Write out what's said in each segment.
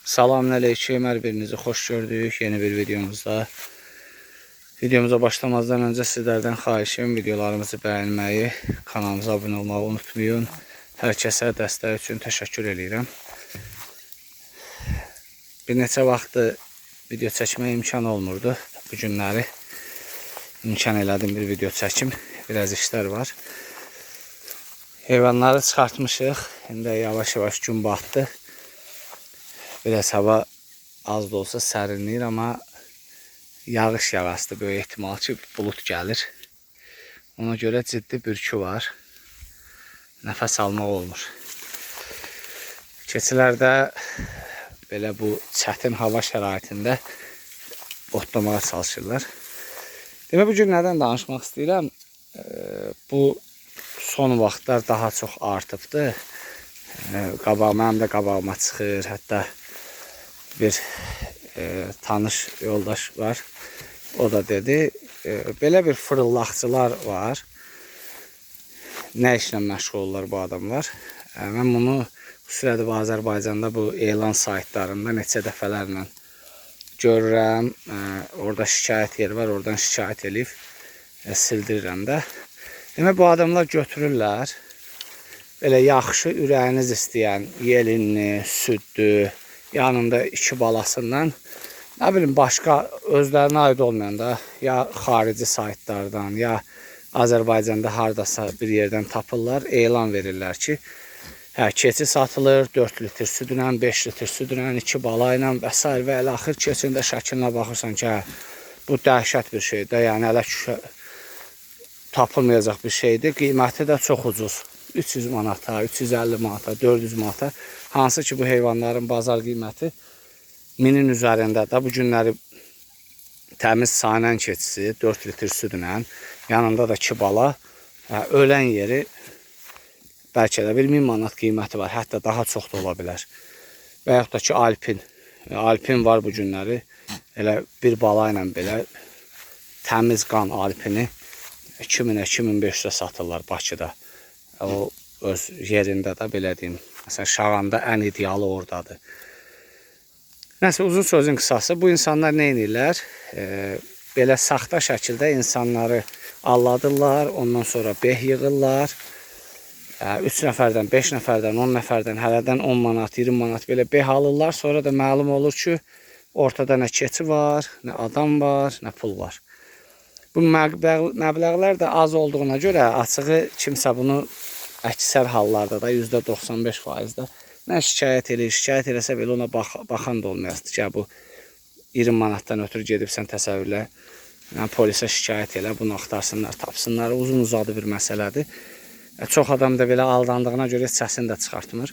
Salamünaleyküm, hər birinizi xoş gördük yeni bir videomuzda. Videomuza başlamazdan öncə sizlərdən xahişim videolarımızı bəyənməyi, kanalımıza abunə olmağı unutmayın. Hər kəsə dəstək üçün təşəkkür edirəm. Bir neçə vaxtı video çəkməyə imkan olmurdu. Bu günləri imkan elədim bir video çəkim. Biraz işlər var. Heyvanları çıxartmışıq. İndi yavaş-yavaş gün batdı. Biraz hava az da olsa sərinləyir, amma yağış yağası böyük ehtimal ki bulut gəlir. Ona görə ciddi bürkü var. Nəfəs almaq olmur. Keçilərdə belə bu çətin hava şəraitində otlamağa çalışırlar. Demək bu gün nədən danışmaq istəyirəm? Bu son vaxtlar daha çox artıbdır. Mənim də qabağıma çıxır. Hətta bir tanış yoldaş var. O da dedi, belə bir fırıldaqçılar var. Nə işlə məşğul olurlar bu adamlar? Mən bunu xüsusilə bu Azərbaycanda bu elan saytlarında neçə dəfələrlə görürəm. Orada şikayət yeri var, oradan şikayət edib sildirirəm də. Demək bu adamlar götürürlər. Belə yaxşı ürəyiniz istəyən yelinli, süddü, yanında 2 balasından, nə bilim başqa özlərinə aid olmayan da, ya xarici saytlardan, ya Azərbaycanda hardasa bir yerdən tapırlar, elan verirlər ki, keçi satılır, 4 litr südünə, 5 litr südünə, 2 bala ilə və s. və əl-axır keçində şəklinə baxırsan ki, bu dəhşət bir şeydir, yəni hələ tapılmayacaq bir şeydir, qiyməti də çox ucuz. 300 manata, 350 manata, 400 manata. Hansı ki bu heyvanların bazar qiyməti 1000-in üzərində də. Bu günləri təmiz saynən keçisi 4 litr südünə, yanında da 2 bala, ölən yeri bəlkə də 1000 manat qiyməti var. Hətta daha çox da ola bilər. Və yaxud da ki Alpin. Alpin var bu günləri. Elə bir bala ilə belə təmiz qan Alpini 2000-2500-ə satırlar Bakıda. O öz yerində də belə deyim. Məsələn, Şağanda ən idealı oradadır. Nəsə, uzun sözün qısası, bu insanlar nə edirlər? Belə saxta şəkildə insanları alladırlar, ondan sonra beh yığırlar. 3 nəfərdən, 5 nəfərdən, 10 nəfərdən, hələdən 10 manat, 20 manat belə beh alırlar. Sonra da məlum olur ki, ortada nə keçi var, nə adam var, nə pul var. Bu məbləğlər də az olduğuna görə açığı kimsə bunu əksər hallarda da %95%də nə şikayət edir, şikayət eləsə belə ona baxan da olmayasdır ki, bu 20 manatdan ötürü gedibsən təsəvvürlə, yəni polisə şikayət elə, bunu axtarsınlar, tapsınlar, uzun uzadı bir məsələdir. Çox adam da belə aldandığına görə səsini də çıxartmır.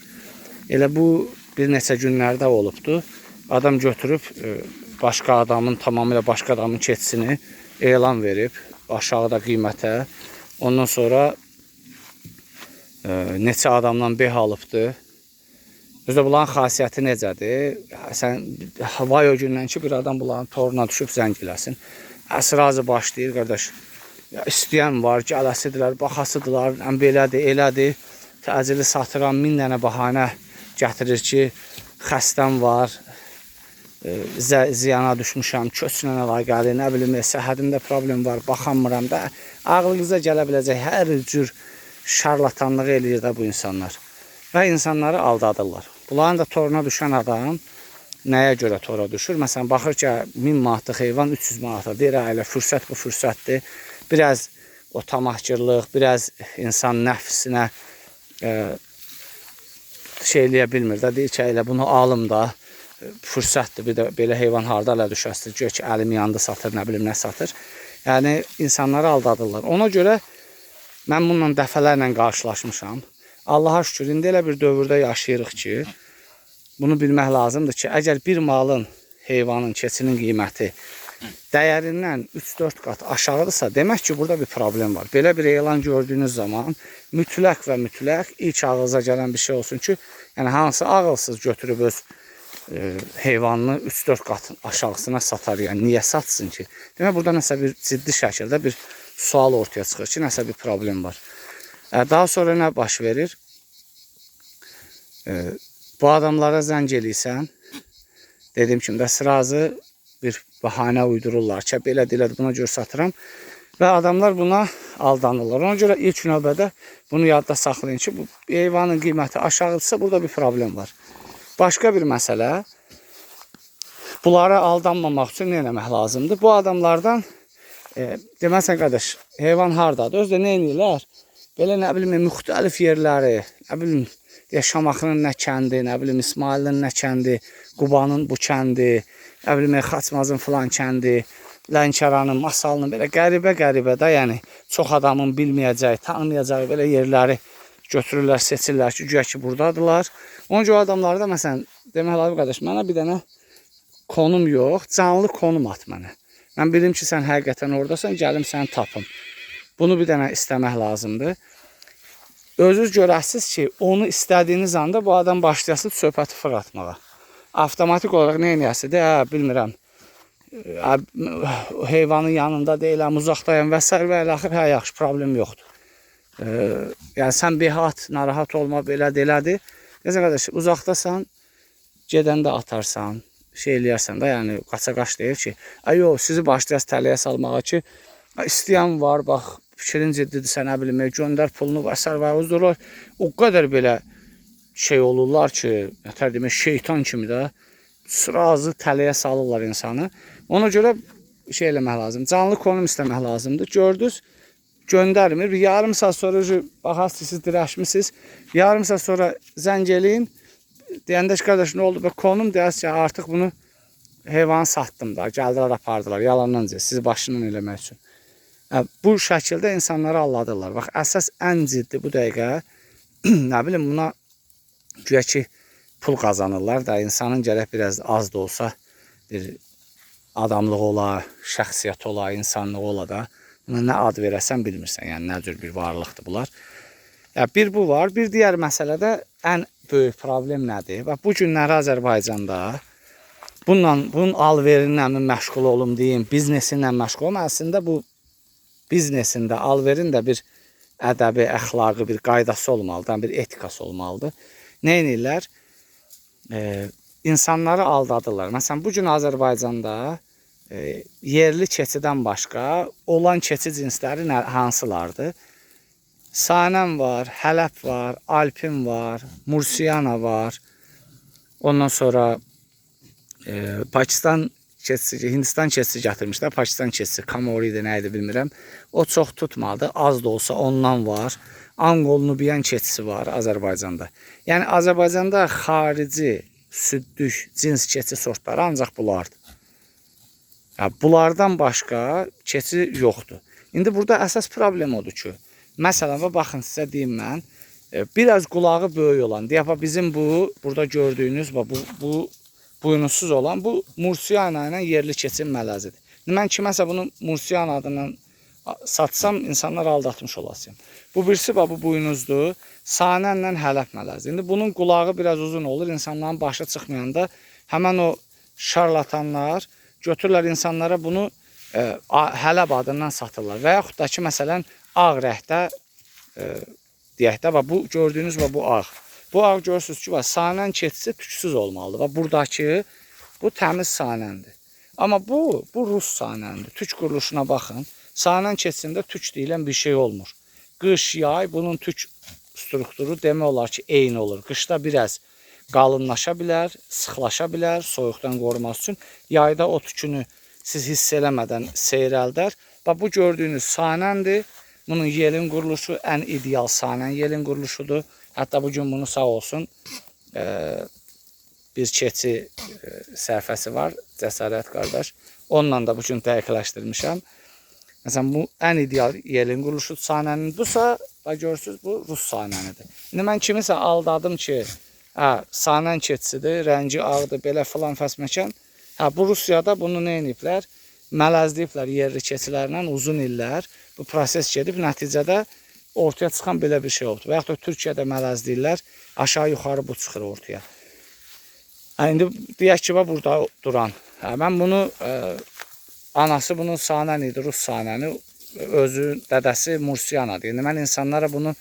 Elə bu bir neçə günlərdə olubdu. Adam götürüb başqa adamın, tamamilə başqa adamın keçisini elan verib aşağıda qiymətə. Ondan sonra neçə adamdan beh alıbdır. Özdə bunların xasiyyəti necədir? Sən vay o gündən ki bir adam bunların toruna düşüb zəng eləsin. Əsrazı başlayır, qardaş. İstəyən var, gələsidirlər, baxasıdırlar, belədir, elədir. Təcili satıram, 1000 dənə bahanə gətirir ki, xəstəm var, ziyana düşmüşəm, köçlə əlaqəli, nə bilim, səhhədimdə problem var, baxamıram da. Ağlınıza gələ biləcək hər cür şarlatanlığı eləyir də bu insanlar. Və insanları aldadırlar. Bunların da toruna düşən adam nəyə görə tora düşür? Məsələn, baxır ki, 1000 manatlıq heyvan 300 manata deyir, elə fürsət bu fürsətdir. Biraz o tamahkirlıq, biraz insan nəfsinə şey eləyə bilmir də, deyir ki, elə bunu alım da, fürsətdir, bir də belə heyvan harda ələ düşəsidir, gör ki, əlim yandı satır, nə bilim nə satır. Yəni, insanları aldadırlar. Ona görə mən bununla dəfələrlə qarşılaşmışam. Allaha şükür, indi elə bir dövrdə yaşayırıq ki, bunu bilmək lazımdır ki, əgər bir malın, heyvanın, keçinin qiyməti dəyərindən 3-4 qat aşağıdırsa, demək ki, burada bir problem var. Belə bir elan gördüyünüz zaman mütləq və mütləq ilk ağıza gələn bir şey olsun ki, yəni hansı ağılsız götürüb öz heyvanını 3-4 qat aşağısına satar, yəni niyə satsın ki? Demək, burada nəsə bir ciddi şəkildə bir sual ortaya çıxır ki, nəsə bir problem var. Daha sonra nə baş verir? Bu adamlara zəng eləyirsən, Dediyim kimi də sırazı bir bahanə uydururlar ki, belə buna görə satıram. Və adamlar buna aldanırlar. Ona görə ilk növbədə bunu yadda saxlayın ki, bu heyvanın qiyməti aşağıdırsa burada bir problem var. Başqa bir məsələ, bunlara aldanmamaq üçün nə etmək lazımdır? Bu adamlardan deməsən qardaş, heyvan hardadır? Özdə nə edirlər? Belə nə bilim müxtəlif yerləri, nə bilim Şamaxının nə kəndi, nə bilim İsmailin nə kəndi, Qubanın bu kəndi, nə bilim Xaçmazın filan kəndi, Lənkəranın, Masalının belə qəribə də, yəni çox adamın bilməyəcəyi, tanımayacağı belə yerləri götürürlər, seçirlər ki, güya ki buradadılar. Onun görə adamlarda məsələn demək lazım qardaş, mənə bir dənə konum yox, canlı konum at mənə. Mən bilim ki, sən həqiqətən oradasan, gəlim səni tapım. Bunu bir dənə istəmək lazımdır. Özünüz görəsiniz ki, onu istədiyiniz anda bu adam başlayasınız söhbəti fırlatmağa. Avtomatik olaraq nə edəsiniz? Bilmirəm. Heyvanın yanında deyiləm, uzaqdayım və s. və axır, yaxşı, problem yoxdur. Yəni sən behat, narahat olma, belədir, elədir. Necə qardaş, uzaqdasan, gedəndə atarsan, şey eləyərsən də, yəni qaça-qaç deyir ki, yox, sizi başlayasınız tələyə salmağa ki, istəyən var, bax, fikrin ciddidirsə, nə bilim, göndər pulunu və s. və uzurlar. O qədər belə şey olurlar ki, nətər demək, şeytan kimi də sırazı tələyə salırlar insanı. Ona görə şey eləmək lazım, canlı konum istəmək lazımdır. Gördünüz, göndərmir. Yarım saat sonra baxarsınız, siz dirəşmişsiniz. Yarım saat sonra zəng eləyin. Deyəndə ki, qardaş, nə oldu? Konum deyərsiniz ki, artıq bunu heyvanı satdım da, gəldilər, apardılar. Yalandan deyir, sizi başından eləmək üçün. Bu şəkildə insanları alladırlar. Bax, əsas ən ciddi bu dəqiqə, nə bilim, buna güya ki, pul qazanırlar da, insanın gərək biraz az da olsa bir adamlığı ola, şəxsiyyət ola, insanlığı ola da, buna nə ad verəsən bilmirsən, yəni nə cür bir varlıqdır bunlar. Bir bu var, bir digər məsələdə ən böyük problem nədir? Bax, bu günləri Azərbaycanda bunun alverinlə məşğul olum deyim, biznesinlə məşğul olum, əslində bu biznesində alverin də bir ədəbi, əxlaqı, bir qaydası olmalıdır, bir etikası olmalıdır. Nə edirlər? İnsanları aldadırlar. Məsələn, bugün Azərbaycanda yerli keçidən başqa olan keçi cinsləri hansılardır? Sanəm var, Hələb var, Alpin var, Mursiyana var. Ondan sonra Pakistan keçisi, Hindistan keçisi gətirmişlər. Pakistan keçisi, Kamori idi, nə idi bilmirəm. O çox tutmadı. Az da olsa ondan var. Angol Nubiyan keçisi var Azərbaycanda. Yəni Azərbaycanda xarici, süddük, cins keçi sortları ancaq bunlardır. Bunlardan başqa keçi yoxdur. İndi burada əsas problem odur ki, məsələn, baxın sizə deyim mən, biraz qulağı böyük olan, deyək, bizim bu, burada gördüyünüz, bu buynuzsuz olan, bu Mursiyana ilə yerli keçin mələzidir. Mən kiməsə bunu Mursiyana adından satsam, insanlar aldatmış olasıyım. Bu birisi, bu buynuzdur, Sanənlə Hələb mələzidir. İndi bunun qulağı biraz uzun olur, insanların başı çıxmayanda həmən o şarlatanlar götürürlər insanlara bunu Hələb adından satırlar. Və yaxud da ki, məsələn, ağ rəhdə, deyək də, bu gördüyünüz bu ağ. Bu ağ görürsünüz ki, Sanən keçisi tüksüz olmalıdır. Buradakı, bu təmiz Sanəndir. Amma bu Rus Sanəndir. Tük quruluşuna baxın. Sanən keçisində tük deyilən bir şey olmur. Qış, yay, bunun tük strukturu demək olar ki, eyni olur. Qışda biraz qalınlaşa bilər, sıxlaşa bilər, soyuqdan qorumaq üçün. Yayda o tükünü siz hiss eləmədən seyrəldər. Bu gördüyünüz Sanəndir. Bunun yelin quruluşu ən ideal Sanən yelin quruluşudur. Hətta bugün bunu sağ olsun bir keçi səhifəsi var, Cəsarət qardaş. Onunla da bugün dəqiqləşdirmişəm. Məsələn, bu ən ideal yelin quruluşudur Sanənin. Busa, görürsünüz, bu Rus Sanənidir. İndi mən kimisə aldadım ki, Sanən keçisidir, rəngi ağdır, belə filan fəsməkən. Bu Rusiyada bunu nə ediblər? Mələzləyiblər yerli keçilərlə uzun illər. Bu proses gedib, nəticədə ortaya çıxan belə bir şey oldu. Və yaxud da Türkiyədə mələzləyirlər, aşağı-yuxarı bu çıxır ortaya. İndi deyək ki, burada duran. Mən bunu, anası bunun Sanən idi, Rus Sanəni, özü, dədəsi Mursiyanadır. İndi mən insanlara bunu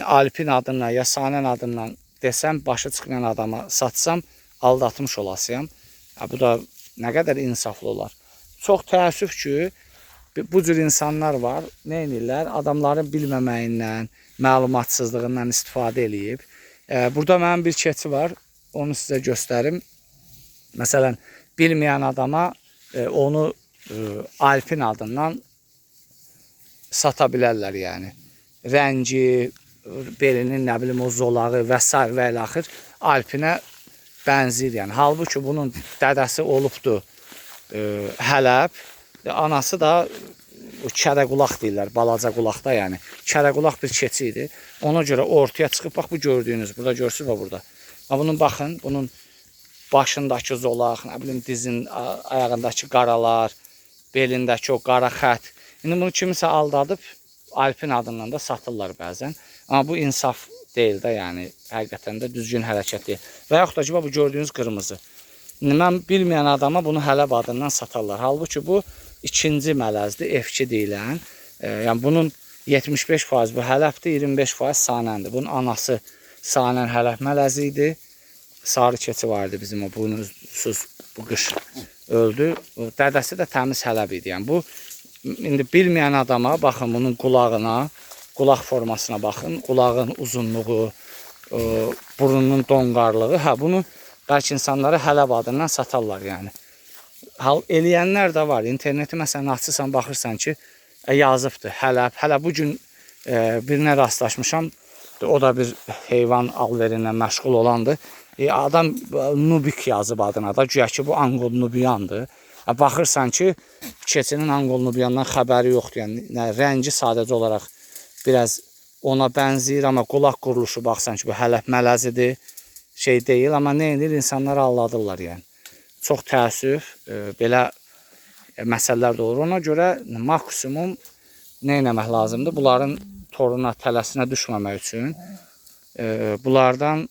Alpin adından ya Sanən adından desəm, başı çıxmayan adama satsam, aldatmış olasıyam. Bu da nə qədər insaflı olar. Çox təəssüf ki, bu cür insanlar var. Nə edirlər? Adamların bilməməyindən, məlumatsızlığından istifadə eləyib. Burada mənim bir keçi var. Onu sizə göstərim. Məsələn, bilməyən adama onu Alpin adından sata bilərlər yəni. Rəngi, belinin nə bilim o zolağı və s. və ilaxır Alpinə bənzir yəni. Halbuki bunun dədəsi olubdu Hələb, anası da kərəqulaq deyirlər, balaca qulaqda yəni. Kərəqulaq bir keçi idi. Ona görə ortaya çıxıb, bax bu gördüyünüz, burada görürsünüz və burada. Bunun baxın, bunun başındakı zolaq, nə bilim dizin ayağındakı qaralar, belindəki o qara xət. İndi bunu kimisə aldadıb Alpin adından da satırlar bəzən. Amma bu insaf deyil də, yəni həqiqətən də düzgün hərəkət deyil. Və yaxud da ki, bu gördüyünüz qırmızı. İndi mən bilməyən adama bunu Hələb adından satarlar. Halbuki bu ikinci mələzdir, F2 deyilən. Yəni bunun 75% bu Hələbdir, 25% Sanəndir. Bunun anası Sanən Hələb mələzi idi. Sarı keçi vardı bizim o buynuzsuz, bu qış öldü. Dədəsi də təmiz Hələb idi. Yəni bu indi bilməyən adama baxın, bunun qulağına, qulaq formasına baxın. Qulağın uzunluğu, burunun donqarlığı. Bunu bəlkə insanlara Hələb adından satarlar yəni. Eləyənlər də var. İnterneti məsələn açırsan, baxırsan ki, yazıbdır Hələb. Hələ bugün birinə rastlaşmışam. O da bir heyvan alverinlə məşğul olandır. Adam Nubik yazıb adına da. Güya ki bu Angol Nubiyandır. Baxırsan ki, keçinin Angol Nubiyandan xəbəri yoxdur. Yəni rəngi sadəcə olaraq biraz ona bənzəyir, amma qulaq quruluşu baxsan ki, bu Hələb mələzidir. Şey deyil, amma nə edir? İnsanları alladırlar yəni. Çox təəssüf, belə məsələlər də olur. Ona görə maksimum nə etmək lazımdır? Bunların toruna, tələsinə düşməmək üçün bunlardan,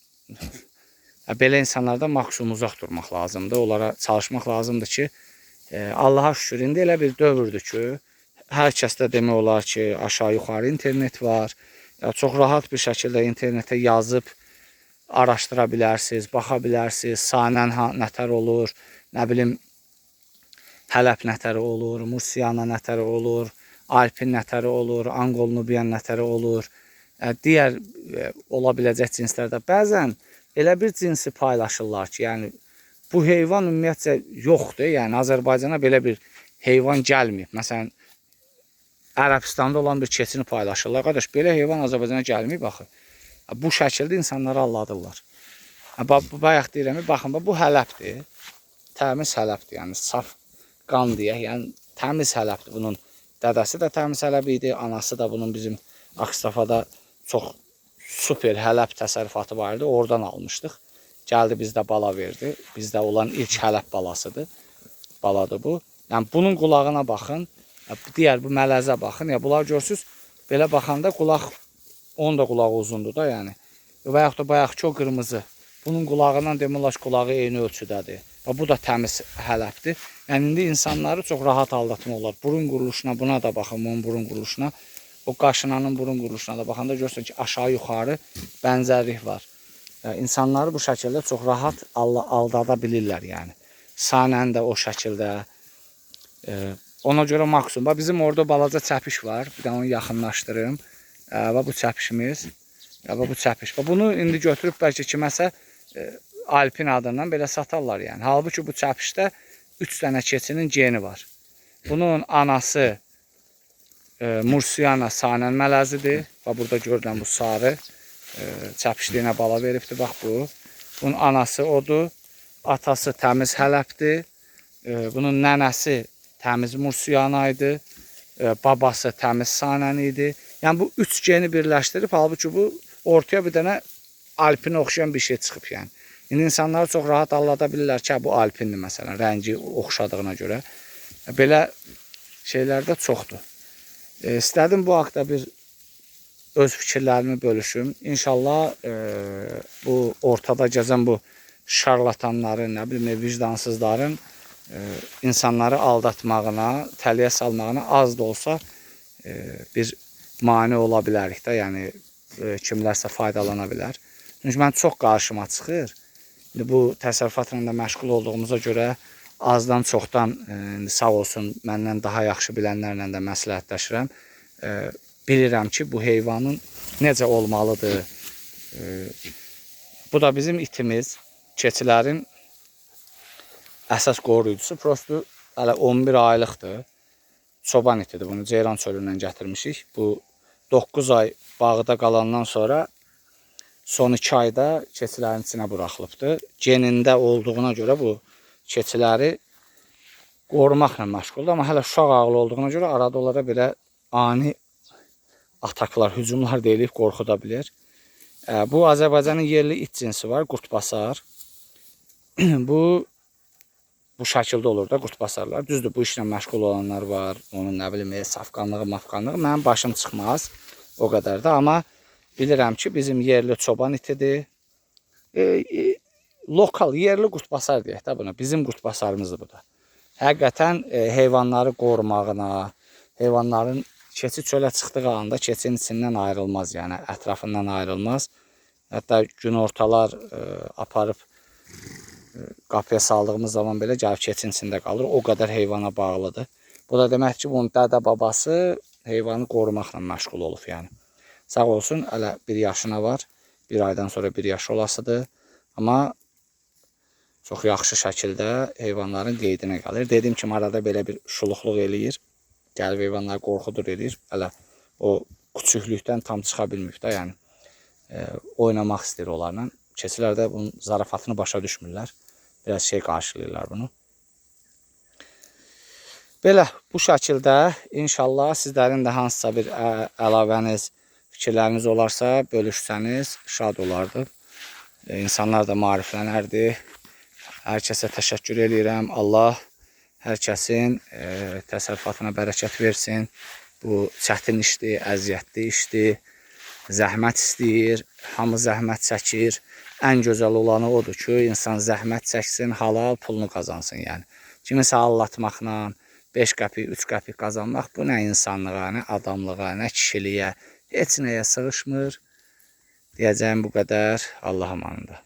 belə insanlardan maksimum uzaq durmaq lazımdır. Onlara çalışmaq lazımdır ki, Allaha şükür, indi elə bir dövrdür ki, hər kəsdə demək olar ki, aşağı-yuxarı internet var. Çox rahat bir şəkildə internetə yazıb araşdıra bilərsiniz, baxa bilərsiniz. Sanən nətər olur, nə bilim, Hələb nətəri olur, Mursiyana nətəri olur, Alpin nətəri olur, Angol Nubiyan nətəri olur. Digər ola biləcək cinslərdə bəzən elə bir cinsi paylaşırlar ki, yəni bu heyvan ümumiyyətcə yoxdur. Yəni Azərbaycana belə bir heyvan gəlməyib. Məsələn, Ərəbistanda olan bir keçini paylaşırlar. Qardaş, belə heyvan Azərbaycana gəlməyib axı. Bu şəkildə insanları alladırlar. Bayaq deyirəm, baxın, bu Hələbdir. Təmiz Hələbdir, yəni saf qan deyək, yəni təmiz Hələbdir. Bunun dədəsi də təmiz Hələb idi, anası da bunun bizim Akstafada çox super Hələb təsərrüfatı var idi, oradan almışdıq. Gəldi bizdə bala verdi, bizdə olan ilk Hələb balasıdır, baladır bu. Yəni bunun qulağına baxın, digər bu mələzə baxın, ya bunlar görürsünüz, belə baxanda qulaq, onun da qulağı uzundur da yəni. Və yaxud da bayaqki o qırmızı, bunun qulağından demirlər ki, qulağı eyni ölçüdədir. Bu da təmiz Hələbdir. Yəni indi insanları çox rahat aldatma olar. Burun quruluşuna, buna da baxın, bunun burun quruluşuna. O qaşınanın burun quruluşuna da baxanda görürsən ki, aşağı-yuxarı bənzərlik var. İnsanları bu şəkildə çox rahat aldada bilirlər yəni. Sanən də o şəkildə. Ona görə maksimum. Bizim orada balaca çəpiş var. Bir də onu yaxınlaşdırım. Və bu çəpişimiz. Və bu çəpiş. Bunu indi götürüb bəlkə kiməsə Alpin adından belə satarlar yəni. Halbuki bu çəpişdə 3 dənə keçinin geni var. Bunun anası Mursiyana Sanən mələzidir. Və burada görülən bu sarı çəpişliyinə bala veribdir. Bax bu. Bunun anası odur. Atası təmiz Hələbdir. Bunun nənəsi təmiz Mursiyana idi. Babası təmiz Sanən idi. Yəni bu 3 geni birləşdirib, halbuki bu ortaya bir dənə Alpinə oxşayan bir şey çıxıb yəni. İndi insanları çox rahat allada bilirlər ki, bu Alpindir məsələn, rəngi oxşadığına görə. Belə şeylər də çoxdur. İstədim bu haqda bir öz fikirlərimi bölüşüm. İnşallah bu ortada gəzən bu şarlatanların, nə bilim, vicdansızların insanları aldatmağına, təliyə salmağına az da olsa bir mane ola bilərik də, yəni kimlərsə faydalana bilər. Çünki mən çox qarşıma çıxır. Bu təsərrüfatla da məşğul olduğumuza görə azdan çoxdan sağ olsun məndən daha yaxşı bilənlərlə də məsləhətləşirəm. Bilirəm ki, bu heyvanın necə olmalıdır. Bu da bizim itimiz. Keçilərin əsas qoruyucusu. Prosto hələ 11 aylıqdır. Çoban itidir. Bunu Ceyran çölündən gətirmişik. Bu 9 ay bağda qalandan sonra son 2 ayda keçilərin içinə buraxılıbdır. Genində olduğuna görə bu keçiləri qorumaqla məşğuldur. Amma hələ uşaq ağlı olduğuna görə arada onlara belə ani ataklar, hücumlar deyilib qorxuda bilir. Bu Azərbaycanın yerli it cinsi var, qurtbasar. Bu şəkildə olur da qurtbasarlar. Düzdür, bu işlə məşğul olanlar var. Onun nə bilim, safqanlığı, mafqanlığı. Mənim başım çıxmaz o qədər də. Amma bilirəm ki, bizim yerli çoban itidir. Lokal, yerli qurtbasar deyək də buna. Bizim qurtbasarımızdır bu da. Həqiqətən heyvanları qorumağına, heyvanların keçi çölə çıxdığı anda keçinin içindən ayrılmaz, yəni ətrafından ayrılmaz. Hətta günortalar aparıb qapıya saldığımız zaman belə gəlib keçinin içində qalır. O qədər heyvana bağlıdır. Bu da demək ki, bunun dədə babası heyvanı qorumaqla məşğul olub, yəni. Sağ olsun, hələ 1 yaşına var. 1 aydan sonra 1 yaş olasıdır. Amma çox yaxşı şəkildə heyvanların qeydinə gəlir. Dediyim kimi, arada belə bir şuluqluq eləyir. Gəlib heyvanları qorxudur eləyir. Hələ o küçüklükdən tam çıxa bilməyib də, yəni oynamaq istəyir onlarla. Keçilər də bunun zarafatını başa düşmürlər. Biraz qarşılayırlar bunu. Belə, bu şəkildə inşallah sizlərin də hansısa bir əlavəniz, fikirləriniz olarsa bölüşsəniz şad olardı. İnsanlar da maariflənərdi. Hər kəsə təşəkkür edirəm. Allah hər kəsin təsərrüfatına bərəkət versin. Bu çətin işdir, əziyyətli işdir, zəhmət istəyir, hamı zəhmət çəkir. Ən gözəl olanı odur ki, insan zəhmət çəksin, halal pulunu qazansın. Yəni kimisə allatmaqla 5 qəpik, 3 qəpik qazanmaq bu nə insanlığa, nə adamlığa, nə kişiliyə, heç nəyə sığışmır. Deyəcəyim bu qədər. Allah amanında.